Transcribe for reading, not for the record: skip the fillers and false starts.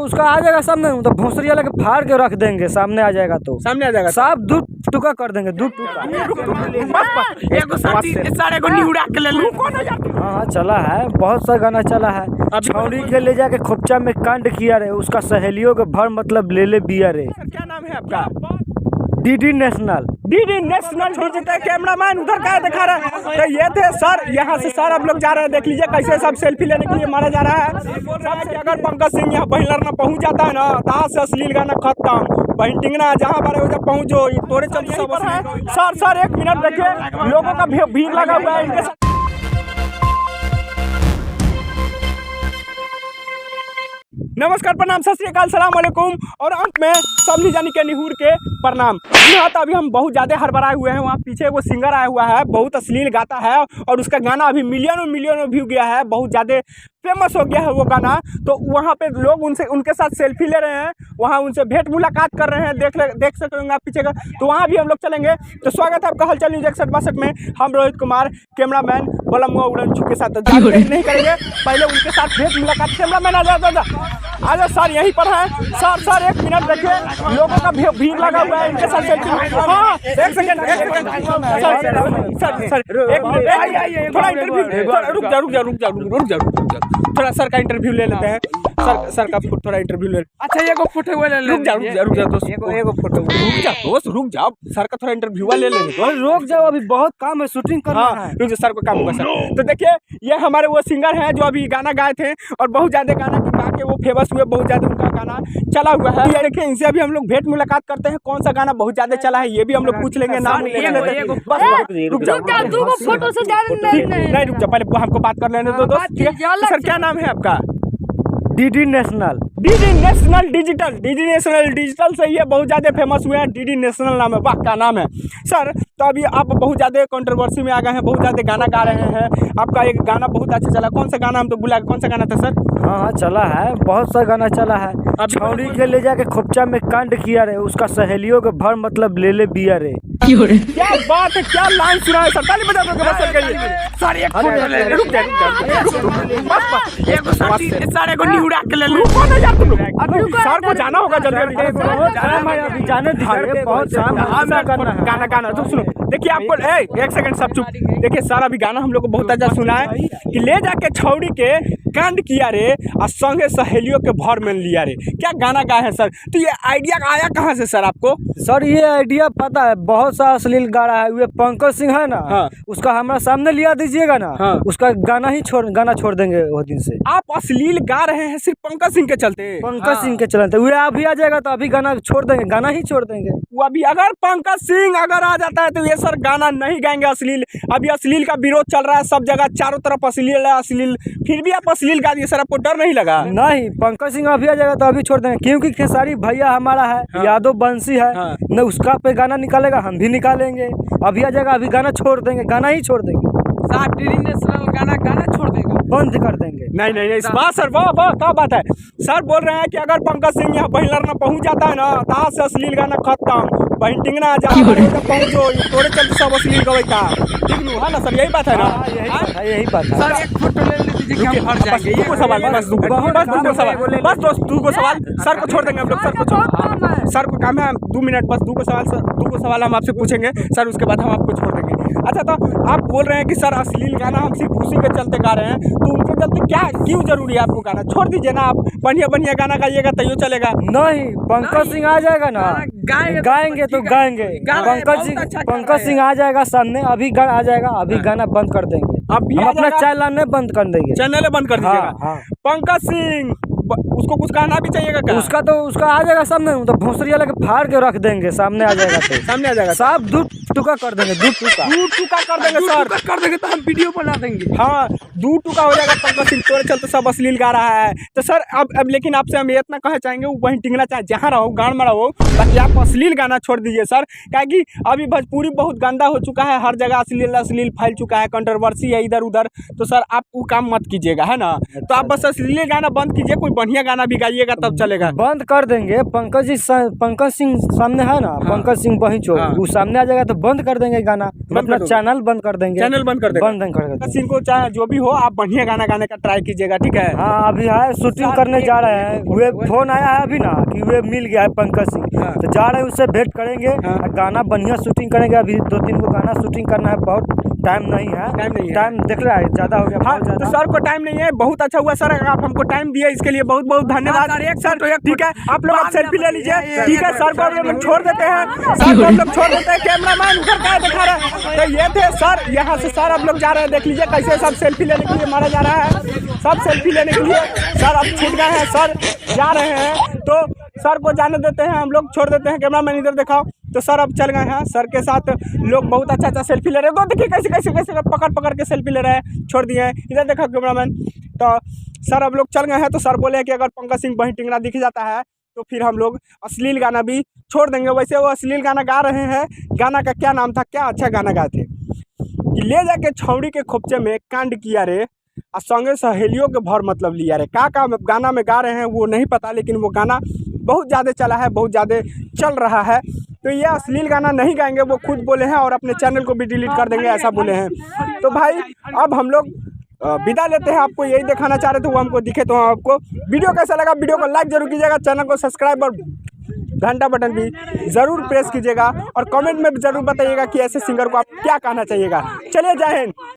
उसका आ जाएगा सामने, तो भोसड़िया लेके फाड़ के रख देंगे। सामने आ जाएगा तो सामने आ जाएगा साफ दू टुका कर देंगे, दू टुका। हाँ हाँ चला है, बहुत सा गाना चला है। छौड़ी के ले जाके खोपचा में कांड किया रे, उसका सहेलियों के भर मतलब ले ले बिया रे। क्या नाम है आपका? DD national. DD national digital cameraman उधर क्या दिखा रहा है? तो ये थे सर, यहाँ से सर अब लोग जा रहे हैं, देख लीजिए कैसे सब सेल्फी लेने के लिए मारा जा रहा है। सब कि अगर पंकज सिंह यहाँ पहिलर ना पहुँच जाता है ना, तहाँ से अश्लील गाना खत्म। बहटिंगना जहाँ बारे हो जब पहुँचो तोड़े चल सब है। सर एक मिनट देखिए, लोगों का भीड़ लगा हुआ है इनके साथ। नमस्कार, प्रणाम, सत श्री अकाल, सलाम अलैकुम और अंत में सबली जानी के निहूर के प्रणाम। यहाँ तो अभी हम बहुत ज़्यादा हड़बड़ाए हुए हैं। वहाँ पीछे वो सिंगर आया हुआ है, बहुत अश्लील गाता है और उसका गाना अभी मिलियनों व्यू गया है, बहुत ज़्यादा फेमस हो गया है वो गाना। तो वहाँ पे लोग उनके साथ सेल्फी ले रहे हैं, वहाँ उनसे भेंट मुलाकात कर रहे हैं, देख सकते होंगे आप पीछे का। तो वहाँ भी हम लोग चलेंगे। तो स्वागत है आपका हलचल न्यूज़ 6162 में। हम रोहित कुमार कैमरामैन बलमुआ उड़नछू के साथ नहीं करेंगे, पहले उनके साथ भेंट मुलाकात। कैमरामैन आजा सर, यहीं पर है। सर एक मिनट देखिए, लोगों का भीड़ लगा हुआ है इनके साथ सेल्फी। हाँ एक सेकंड सर एक मिनट, थोड़ा इंटरव्यू, रुक जा, थोड़ा सर का इंटरव्यू ले लेते हैं। सर का थोड़ा इंटरव्यू ले। अच्छा ये को फोटो ले ले। रुक जा दोस्त, एगो फोटो रुक जाओ, सर का थोड़ा इंटरव्यू ले लेंगे। रुक जाओ, अभी बहुत काम है, शूटिंग करना है। रुक जाओ, सर को काम होगा सर। तो देखिए, ये हमारे वो सिंगर हैं जो अभी गाना गाए थे और बहुत ज़्यादा गाना गा के वो फेमस हुए, बहुत ज़्यादा उनका गाना चला हुआ है। ये देखिए, इनसे अभी हम लोग भेंट मुलाकात करते हैं, कौन सा गाना बहुत ज़्यादा चला है ये भी हम लोग पूछ लेंगे। नाम रुक जाओ, नहीं रुक जाओ, पहले हमको बात कर लेने दो दोस्त। सर क्या नाम है आपका? डीडी नेशनल डिजिटल से ये बहुत ज़्यादा फेमस हुए हैं। डीडी नेशनल नाम है, वाह क्या नाम है सर। तो अभी आप बहुत ज़्यादा कंट्रोवर्सी में आ गए हैं, बहुत ज़्यादा गाना गा रहे हैं। आपका एक गाना बहुत अच्छा चला, कौन सा गाना? हम तो भुला, कौन सा गाना था सर? हाँ चला है, बहुत सा गाना चला है। छौड़ी के ले जाके खोपचा में कांड किया रे, उसका सहेलियों के भर मतलब ले ले बिया रे। क्या बात है, क्या लाइन सुना है सर, ताली बजा दो सर के लिए। सर एक फोटो ले, रुक जा सारे को निहुरा के ले लो। कौन है यार तुम लोग? सर को जाना होगा जल्दी, अभी जाने दीजिए, बहुत गाना तो सुनो। देखिए आपको एक सेकंड सब चुप। देखिए सर, अभी गाना हम लोग को बहुत अच्छा सुना है कि ले जाके छौड़ी के कांड किया रे और संगे सहेलियों के भर में लिया रे। क्या गाना गाए हैं सर? तो ये आइडिया आया कहाँ से सर आपको? सर ये आइडिया पता है, बहुत सा अश्लील गा रहा है ये पंकज सिंह है ना। हाँ। उसका हमारा सामने लिया दीजिएगा ना। हाँ। उसका गाना छोड़ देंगे वो दिन से। आप अश्लील गा रहे हैं सिर्फ पंकज सिंह के चलते? पंकज सिंह के चलते वो अभी आ जाएगा तो अभी गाना छोड़ देंगे, गाना ही छोड़ देंगे। वो अभी अगर पंकज सिंह अगर आ जाता है तो ये सर गाना नहीं गाएंगे अश्लील। अभी अश्लील का विरोध चल रहा है सब जगह, चारों तरफ अश्लील है अश्लील, फिर भी आप अश्लील गा दिए सर। आपको डर नहीं लगा? नहीं, पंकज सिंह अभी आ जाएगा तो अभी छोड़ देंगे, क्योंकि खेसारी भैया हमारा है। हाँ। यादव बंसी है। हाँ। न उसका पे गाना निकालेगा, हम भी निकालेंगे। अभी आ जाएगा, अभी गाना छोड़ देंगे, गाना ही छोड़ देंगे। नेशनल गाना छोड़ देगा, बंद कर देंगे। नहीं इस बात सर, वाह क्या बात है। सर बोल रहे हैं कि अगर पंकज सिंह यहाँ पहिलर ना पहुँच जाता है ना, तहाँ से अश्लील गाना खत्म। बहटिंगना जहाँ पहुँचो तोड़े चलते सब अश्लील गवैता, है ना सर? यही बात है ना? यही बात है। सर एक फोटो ले लीजिए, हम हट जाएंगे। दूगो सवाल, बस दूगो सवाल। सर को छोड़ देंगे हम लोग, सर को काम है 2 मिनट बस। दूगो सवाल हम आपसे पूछेंगे सर, उसके बाद हम आपको छोड़ देंगे। अच्छा, तो आप बोल रहे हैं कि सर अश्लील गाना हम सिर्फ उसी के चलते गा रहे हैं, तो उनके चलते क्यों जरूरी है आपको गाना? छोड़ दीजिए ना, आप बढ़िया गाना गाइएगा तैयो चलेगा। नहीं, पंकज सिंह आ जाएगा ना, गाएंगे तो गाएंगे। पंकज सिंह आ जाएगा सामने, अभी आ जाएगा, अभी गाना बंद कर देंगे। अभी हम अपना चैनल बंद कर देंगे, चैनल बंद कर दीजिएगा। पंकज सिंह उसको कुछ कहना भी चाहिएगा क्या? उसका आ जाएगा सामने, तो भोसड़िया लेके फाड़ के रख देंगे। सामने आ जाएगा तो सामने आ जाएगा, साफ दू टुका कर देंगे, दू टुका कर देंगे सर, कर देंगे तो हम वीडियो बना देंगे। हाँ, 2 टुका हो जाएगा। पंकज सिंह तोड़े चलते सब अश्लील गा रहा है। तो सर अब लेकिन आपसे हम इतना कहना चाहेंगे, वहीं टिंगना चाहे जहाँ रहो, गाँव में रहो, बाकी आप अश्लील गाना छोड़ दीजिए सर। क्या कि अभी भोजपुरी बहुत गंदा हो चुका है, हर जगह अश्लील फैल चुका है, कंट्रोवर्सी है इधर उधर। तो सर आप वो काम मत कीजिएगा, है ना? तो आप बस अश्लील गाना बंद कीजिए, कोई बढ़िया गाना भी गाइएगा तब चलेगा। बंद कर देंगे। पंकज सिंह सामने है ना। पंकज सिंह वहीं छोड़, वो सामने आ जाएगा तो बंद कर देंगे गाना, हम अपना चैनल बंद कर देंगे, चैनल बंद कर देंगे। बंद कर देंगे। सिंह को चाहे जो भी हो, आप बढ़िया गाना गाने का ट्राई कीजिएगा, ठीक है। हाँ, अभी है शूटिंग करने जा रहे हैं, वे फोन आया है अभी ना कि वे मिल गया है पंकज सिंह, तो जा रहे हैं उससे भेंट करेंगे, गाना बढ़िया शूटिंग करेंगे। अभी 2-3 को गाना शूटिंग करना है, बहुत टाइम नहीं है, टाइम देख रहा है ज़्यादा हो गया। हाँ, तो सर को टाइम नहीं है, बहुत अच्छा हुआ सर, आप हमको टाइम दिए, इसके लिए बहुत बहुत धन्यवाद। सर ठीक है, आप लोग सेल्फी ले लीजिए, ठीक है। सर को हम लोग छोड़ देते हैं, सर को हम लोग छोड़ देते हैं। कैमरामैन उधर क्या दिखा रहा है? तो ये थे सर, यहाँ से सर अब लोग जा रहे हैं, देख लीजिए कैसे सब सेल्फी लेने के लिए मारा जा रहा है, सब सेल्फी लेने के लिए सर अब छूट गए हैं, सर जा रहे हैं। तो सर को जाने देते हैं, हम लोग छोड़ देते हैं। कैमरामैन इधर दिखाओ, तो सर अब चल गए हैं, सर के साथ लोग बहुत अच्छा सेल्फी ले रहे हैं। तो देखिए कैसे कैसे कैसे पकड़ के सेल्फी ले रहे हैं, छोड़ दिए हैं। इधर देखा कैमरामैन, तो सर अब लोग चल गए हैं। तो सर बोले कि अगर पंकज सिंह वहीं टिंगरा दिख जाता है तो फिर हम लोग अश्लील गाना भी छोड़ देंगे। वैसे वो अश्लील गाना गा रहे हैं, गाना का क्या नाम था, क्या अच्छा गाना गाए थे कि ले जाके छौड़ी के खोपचे में कांड किया रे, और संगे सहेलियों के भर मतलब लिया रे। का गाना में गा रहे हैं वो नहीं पता, लेकिन वो गाना बहुत ज़्यादा चला है, बहुत ज़्यादा चल रहा है। तो ये अश्लील गाना नहीं गाएंगे, वो खुद बोले हैं, और अपने चैनल को भी डिलीट कर देंगे, ऐसा बोले हैं। तो भाई अब हम लोग विदा लेते हैं। आपको यही दिखाना चाह रहे थे, वो हमको दिखे। तो आपको वीडियो कैसा लगा, वीडियो को लाइक जरूर कीजिएगा, चैनल को सब्सक्राइब और घंटा बटन भी ज़रूर प्रेस कीजिएगा, और कमेंट में ज़रूर बताइएगा कि ऐसे सिंगर को आप क्या कहना चाहिएगा। चलिए, जय हिंद।